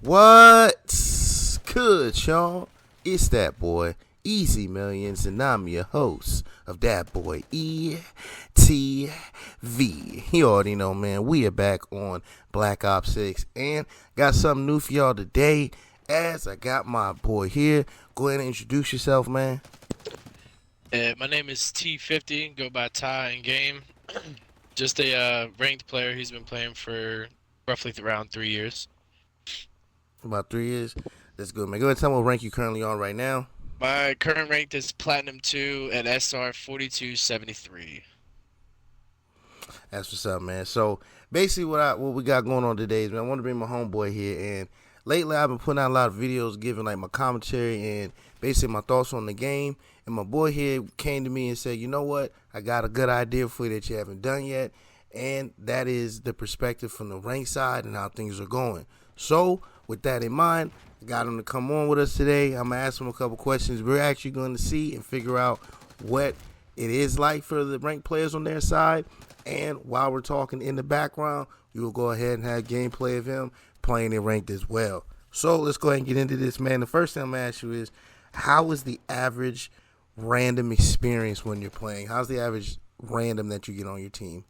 What's good, y'all? It's that boy, Easy Millions, and I'm your host of That Boy ETV. You already know, man. We are back on Black Ops 6 and got something new for y'all today. As I got my boy here, go ahead and introduce yourself, man. My name is T50, go by Ty in game. Just a ranked player. He's been playing for roughly around 3 years. About 3 years. That's good, man. Go ahead and tell me what rank you currently on right now. My current rank is Platinum 2 at SR 4273. That's what's up, man. So basically, what we got going on today is, man, I want to bring my homeboy here, and lately I've been putting out a lot of videos, giving like my commentary and basically my thoughts on the game. And my boy here came to me and said, you know what? I got a good idea for you that you haven't done yet, and that is the perspective from the rank side and how things are going. So with that in mind, I got him to come on with us today. I'm gonna ask him a couple questions. We're actually going to see and figure out what it is like for the ranked players on their side. And while we're talking in the background, we will go ahead and have gameplay of him playing in ranked as well. So let's go ahead and get into this, man. The first thing I'm gonna ask you is, how is the average random experience when you're playing? How's the average random that you get on your team?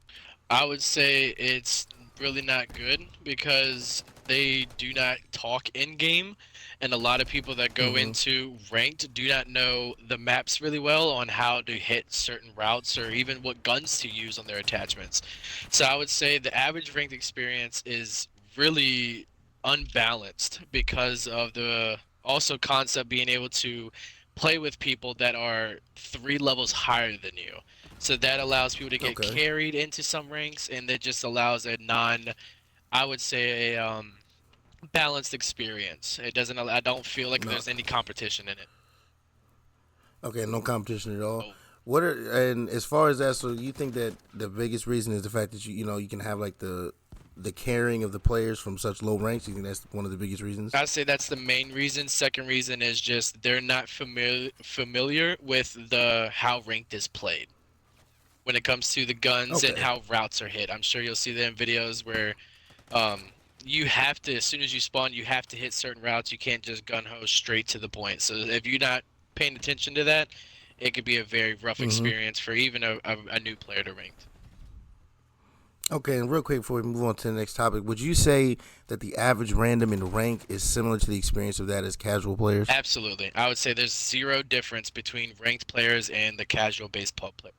I would say it's really not good because they do not talk in game, and a lot of people that go Mm-hmm. into ranked do not know the maps really well on how to hit certain routes or even what guns to use on their attachments. So I would say the average ranked experience is really unbalanced because of the also concept being able to play with people that are 3 levels higher than you. So that allows people to get Okay. carried into some ranks, and that just allows a I would say a balanced experience. It doesn't. I don't feel like No. there's any competition in it. Okay. No competition at all. Oh, What are and as far as that, so you think that the biggest reason is the fact that you can have like the carrying of the players from such low ranks? You think that's one of the biggest reasons? I'd say that's the main reason. Second reason is just they're not familiar with the how ranked is played when it comes to the guns and Okay. how routes are hit. I'm sure you'll see them videos where um, you have to, as soon as you spawn, you have to hit certain routes. You can't just gun ho straight to the point. So if you're not paying attention to that, it could be a very rough Mm-hmm. experience for even a new player to ranked. Okay, and real quick before we move on to the next topic, would you say that the average random in rank is similar to the experience of that as casual players? Absolutely. I would say there's zero difference between ranked players and the casual based pub player.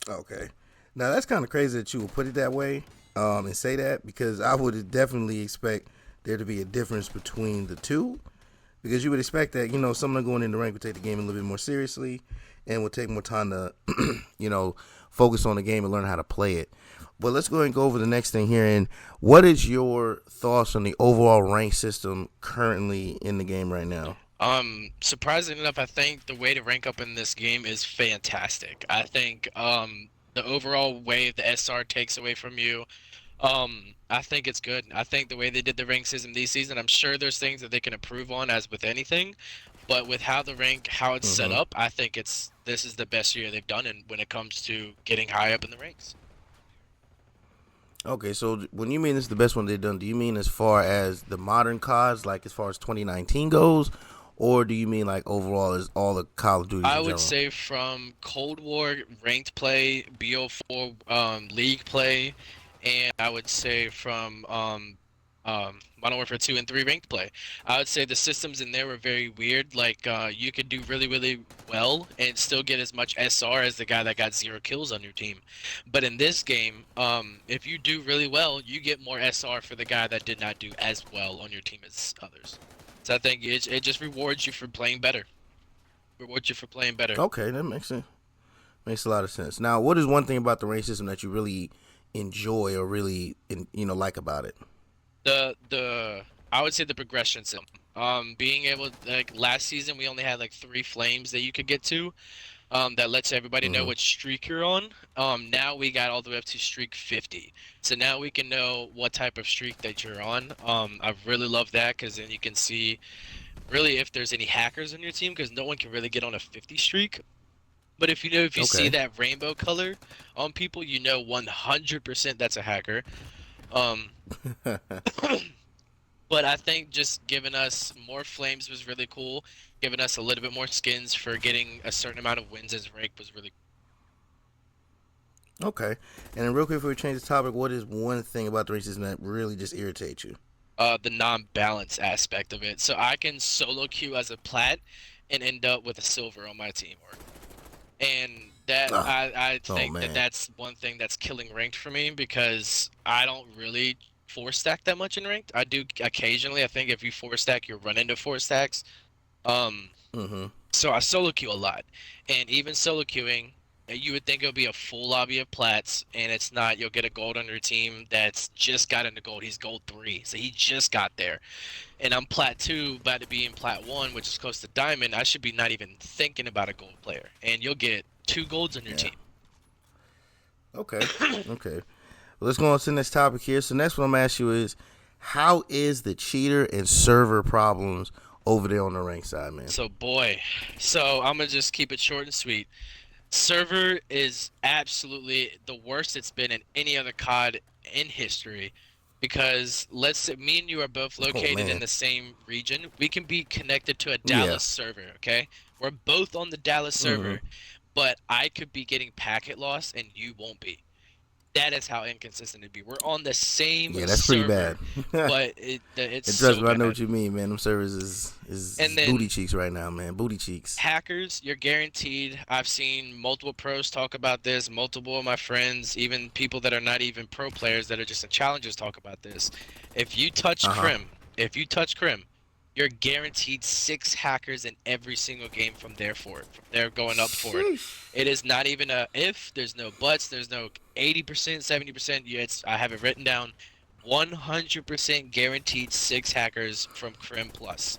Okay. Now that's kind of crazy that you would put it that way, and say that, because I would definitely expect there to be a difference between the two, because you would expect that someone going into rank would take the game a little bit more seriously, and would take more time to focus on the game and learn how to play it. But let's go ahead and go over the next thing here. And what is your thoughts on the overall rank system currently in the game right now? Surprisingly enough, I think the way to rank up in this game is fantastic. I think the overall way the SR takes away from you, I think it's good. I think the way they did the rank system this season, I'm sure there's things that they can improve on as with anything, but with how it's set Mm-hmm. up, I think this is the best year they've done in when it comes to getting high up in the ranks. Okay, so when you mean this is the best one they've done, do you mean as far as the modern CODs, like as far as 2019 goes, or do you mean like overall as all the Call of Duties I in would general? say from Cold War ranked play, BO4 league play, and I would say from Modern Warfare 2 and 3 ranked play. I would say the systems in there were very weird. Like you could do really, really well and still get as much SR as the guy that got 0 kills on your team. But in this game, if you do really well, you get more SR for the guy that did not do as well on your team as others. So I think it just rewards you for playing better. Rewards you for playing better. Okay, that makes sense. Makes a lot of sense. Now, what is one thing about the rank system that you really enjoy or really like about it? The I would say the progression system. Being able like last season we only had like 3 flames that you could get to. That lets everybody know Mm-hmm. what streak you're on. Now we got all the way up to streak 50. So now we can know what type of streak that you're on. I really love that because then you can see really if there's any hackers on your team because no one can really get on a 50 streak. But if you see Okay. that rainbow color on people, you know 100% that's a hacker. Um, but I think just giving us more flames was really cool. Giving us a little bit more skins for getting a certain amount of wins as rank was really Okay. And then real quick before we change the topic, what is one thing about the racism that really just irritates you? the non-balance aspect of it. So I can solo queue as a plat and end up with a silver on my team, and that Ah, I oh think that man. that's one thing that's killing ranked for me because I don't really four stack that much in ranked. I do occasionally. I think if you four stack, you run into four stacks. Um, Mm-hmm. so I solo queue a lot, and even solo queuing, you would think it would be a full lobby of plats, and it's not. You'll get a gold on your team that's just got into gold. He's gold 3, so he just got there, and I'm plat 2, about to be in plat 1, which is close to diamond. I should be not even thinking about a gold player, and you'll get 2 golds on your Yeah. team. Okay. Okay. Well, let's go on to the next topic here. So next one I'm gonna ask you is, how is the cheater and server problems over there on the rank side, man? So boy, so I'm gonna just keep it short and sweet. Server is absolutely the worst it's been in any other COD in history. Because let's say me and you are both Oh located in man. the same region, we can be connected to a Yeah. Dallas server, okay? We're both on the Dallas Mm-hmm. server, but I could be getting packet loss and you won't be. That is how inconsistent it'd be. We're on the same Yeah, that's pretty bad. server, but it's And trust so me, I know what bad. you mean, man. Them servers is And booty then cheeks right now, man. Booty cheeks. hackers, you're guaranteed. I've seen multiple pros talk about this, multiple of my friends, even people that are not even pro players that are just in challengers talk about this. If you touch Uh huh. Crim, if you touch Crim, you're guaranteed 6 hackers in every single game from there forward. From there going up forward. Sheesh. It is not even a if, there's no buts, there's no 80%, 70%. It's I have it written down 100% guaranteed 6 hackers from Crim Plus.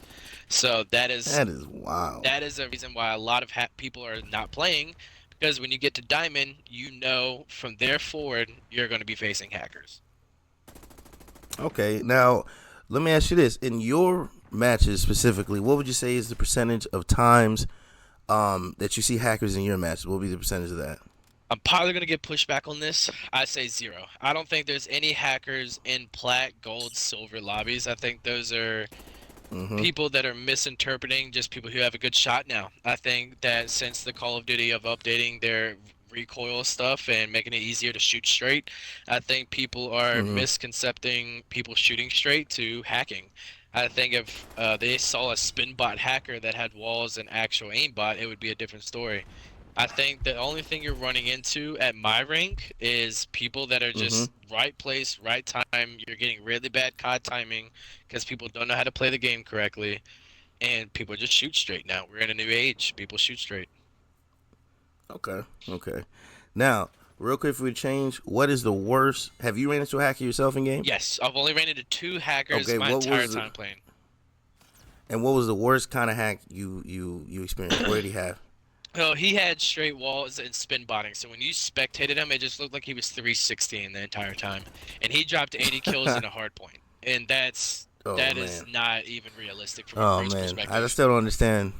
So That is wild. that is a reason why a lot of people are not playing because when you get to diamond, you know from there forward you're going to be facing hackers. Okay, now let me ask you this: in your matches specifically, what would you say is the percentage of times that you see hackers in your matches? What would be the percentage of that? I'm probably going to get pushback on this. I say 0. I don't think there's any hackers in plat, gold, silver lobbies. I think those are Mm-hmm. people that are misinterpreting just people who have a good shot now. I think that since the Call of Duty of updating their recoil stuff and making it easier to shoot straight, I think people are Mm-hmm. misconcepting people shooting straight to hacking. I think if they saw a spin bot hacker that had walls and actual aimbot, it would be a different story. I think the only thing you're running into at my rank is people that are Mm-hmm. just right place, right time. You're getting really bad COD timing because people don't know how to play the game correctly, and people just shoot straight now. We're in a new age. People shoot straight. Okay. Okay. Now, real quick, if we change, what is the worst? Have you ran into a hacker yourself in game? Yes, I've only ran into 2 hackers Okay. my What entire was time playing. and what was the worst kind of hack you experienced? What did he have? Oh, he had straight walls and spin botting. So when you spectated him, it just looked like he was 316 the entire time, and he dropped 80 kills in a hard point, and Oh that is man. not even realistic from a Oh pro's man. I perspective. still don't understand.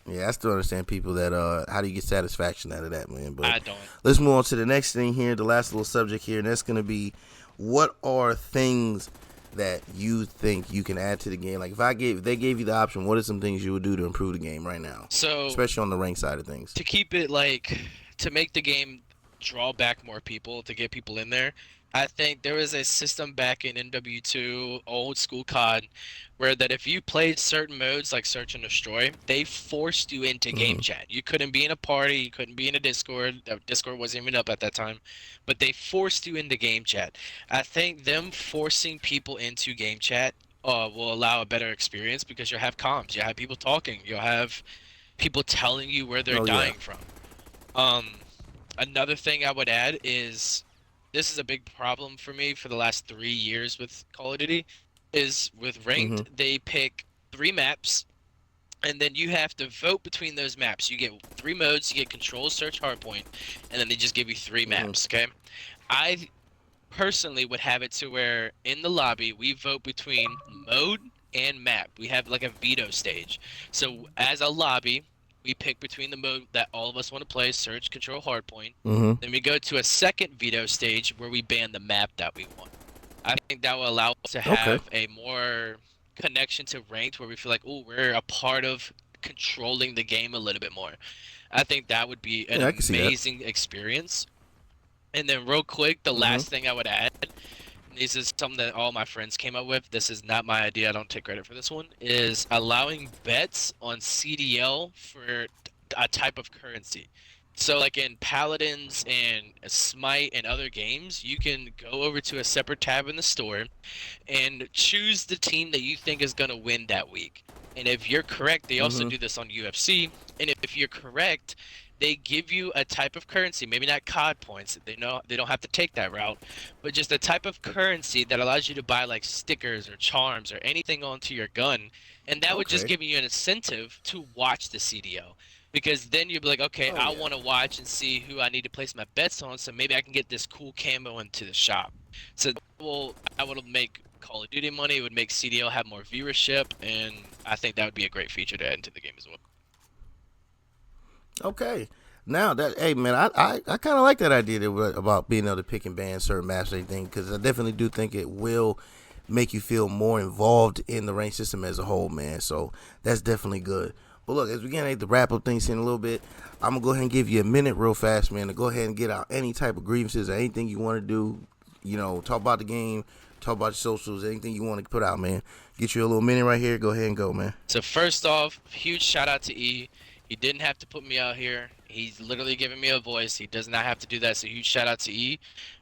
Yeah, I still understand people that how do you get satisfaction out of that, man? But I don't. let's move on to the next thing here, the last little subject here, and that's gonna be what are things that you think you can add to the game? Like if they gave you the option, what are some things you would do to improve the game right now? So Especially on the rank side of things. to keep it like to make the game draw back more people to get people in there. I think there was a system back in NW2 old school COD where that if you played certain modes like search and destroy, they forced you into game Mm-hmm. chat. You couldn't be in a party, you couldn't be in a Discord. Discord wasn't even up at that time, but they forced you into game chat. I think them forcing people into game chat will allow a better experience because you'll have comms, you'll have people talking, you'll have people telling you where they're Oh yeah. dying from. Um, Another thing I would add is this is a big problem for me for the last 3 years with Call of Duty, is with Mm-hmm. ranked they pick 3 maps and then you have to vote between those maps. You get 3 modes, you get control, search, hardpoint, and then they just give you 3 maps. Mm-hmm. Okay, I personally would have it to where in the lobby we vote between mode and map. We have like a veto stage. So as a lobby, we pick between the mode that all of us want to play, search, control, hardpoint. Mm-hmm. Then we go to a second veto stage where we ban the map that we want. I think that will allow us to Okay. have a more connection to ranked where we feel like, oh, we're a part of controlling the game a little bit more. I think that would be an Yeah, I can see that. amazing experience. And then real quick, the Mm-hmm. last thing I would add, this is something that all my friends came up with. This is not my idea. I don't take credit for this one. Is allowing bets on CDL for a type of currency. So like in Paladins and Smite and other games, you can go over to a separate tab in the store and choose the team that you think is going to win that week. And if you're correct, they also Mm-hmm. do this on UFC. And if you're correct, they give you a type of currency, maybe not COD points. They know they don't have to take that route, but just a type of currency that allows you to buy like stickers or charms or anything onto your gun. And that would just Okay. give you an incentive to watch the CDO. Because then you'll be like, okay, Oh I yeah. want to watch and see who I need to place my bets on, so maybe I can get this cool camo into the shop. So that would make Call of Duty money. It would make CDL have more viewership, and I think that would be a great feature to add into the game as well. Okay. Now that, hey man, I kind of like that idea about being able to pick and ban certain maps and everything, because I definitely do think it will make you feel more involved in the rank system as a whole, man. So that's definitely good. But look, as we get ready to wrap up things in a little bit, I'm gonna go ahead and give you a minute real fast, man, to go ahead and get out any type of grievances or anything you want to do. You know, talk about the game, talk about your socials, anything you want to put out, man. Get you a little minute right here. Go ahead and go, man. So first off, huge shout out to E. He didn't have to put me out here. He's literally giving me a voice. He does not have to do that. So huge shout out to E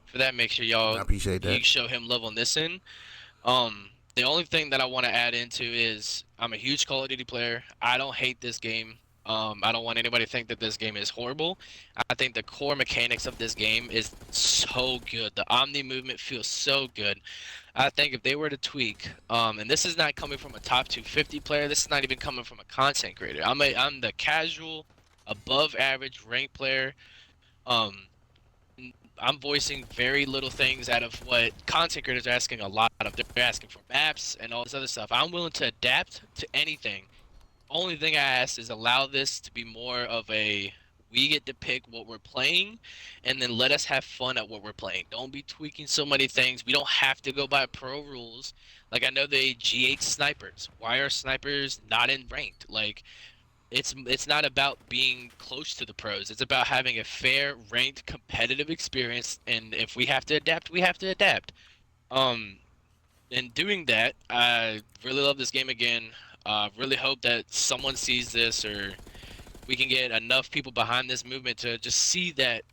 for that. Make sure I y'all appreciate you that. show him love on this end. The only thing that I want to add into is I'm a huge Call of Duty player. I don't hate this game. I don't want anybody to think that this game is horrible. I think the core mechanics of this game is so good. The Omni movement feels so good. I think if they were to tweak, and this is not coming from a top 250 player, this is not even coming from a content creator. I'm the casual, above average rank player. Um, I'm voicing very little things out of what content creators are asking a lot of. They're asking for maps and all this other stuff. I'm willing to adapt to anything. Only thing I ask is allow this to be more of a we get to pick what we're playing and then let us have fun at what we're playing. Don't be tweaking so many things. We don't have to go by pro rules. Like I know they G8 snipers. Why are snipers not in ranked? Like it's not about being close to the pros. It's about having a fair, ranked, competitive experience. And if we have to adapt, we have to adapt. Um, in doing that, I really love this game again. Really hope that someone sees this, or we can get enough people behind this movement to just see that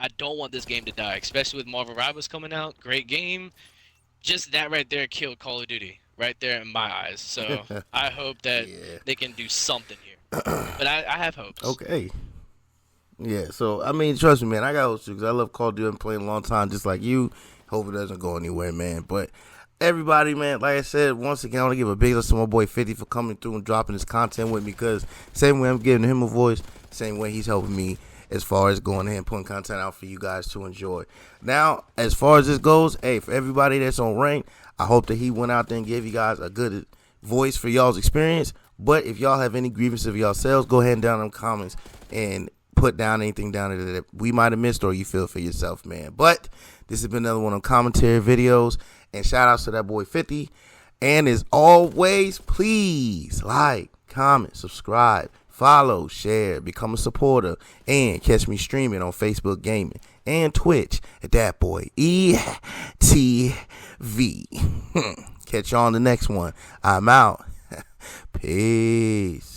I don't want this game to die, especially with Marvel Rivals coming out. Great game. Just that right there killed Call of Duty, right there in my eyes. So I hope that Yeah. they can do something here. But I have hopes. Okay. Yeah, so I mean, trust me, man. I got hopes too because I love Call of Duty. I'm playing a long time, just like you. Hope it doesn't go anywhere, man. But everybody, man, like I said, once again, I want to give a big love to my boy 50 for coming through and dropping his content with me. Because same way I'm giving him a voice, same way he's helping me as far as going ahead and putting content out for you guys to enjoy. Now, as far as this goes, hey, for everybody that's on rank, I hope that he went out there and gave you guys a good voice for y'all's experience. But if y'all have any grievances of yourselves, go ahead and down in the comments and put down anything down there that we might have missed or you feel for yourself, man. But this has been another one of commentary videos. And shout outs to that boy 50. And as always, please like, comment, subscribe, follow, share, become a supporter, and catch me streaming on Facebook Gaming and Twitch at that boy ETV. Catch y'all on the next one. I'm out. Peace.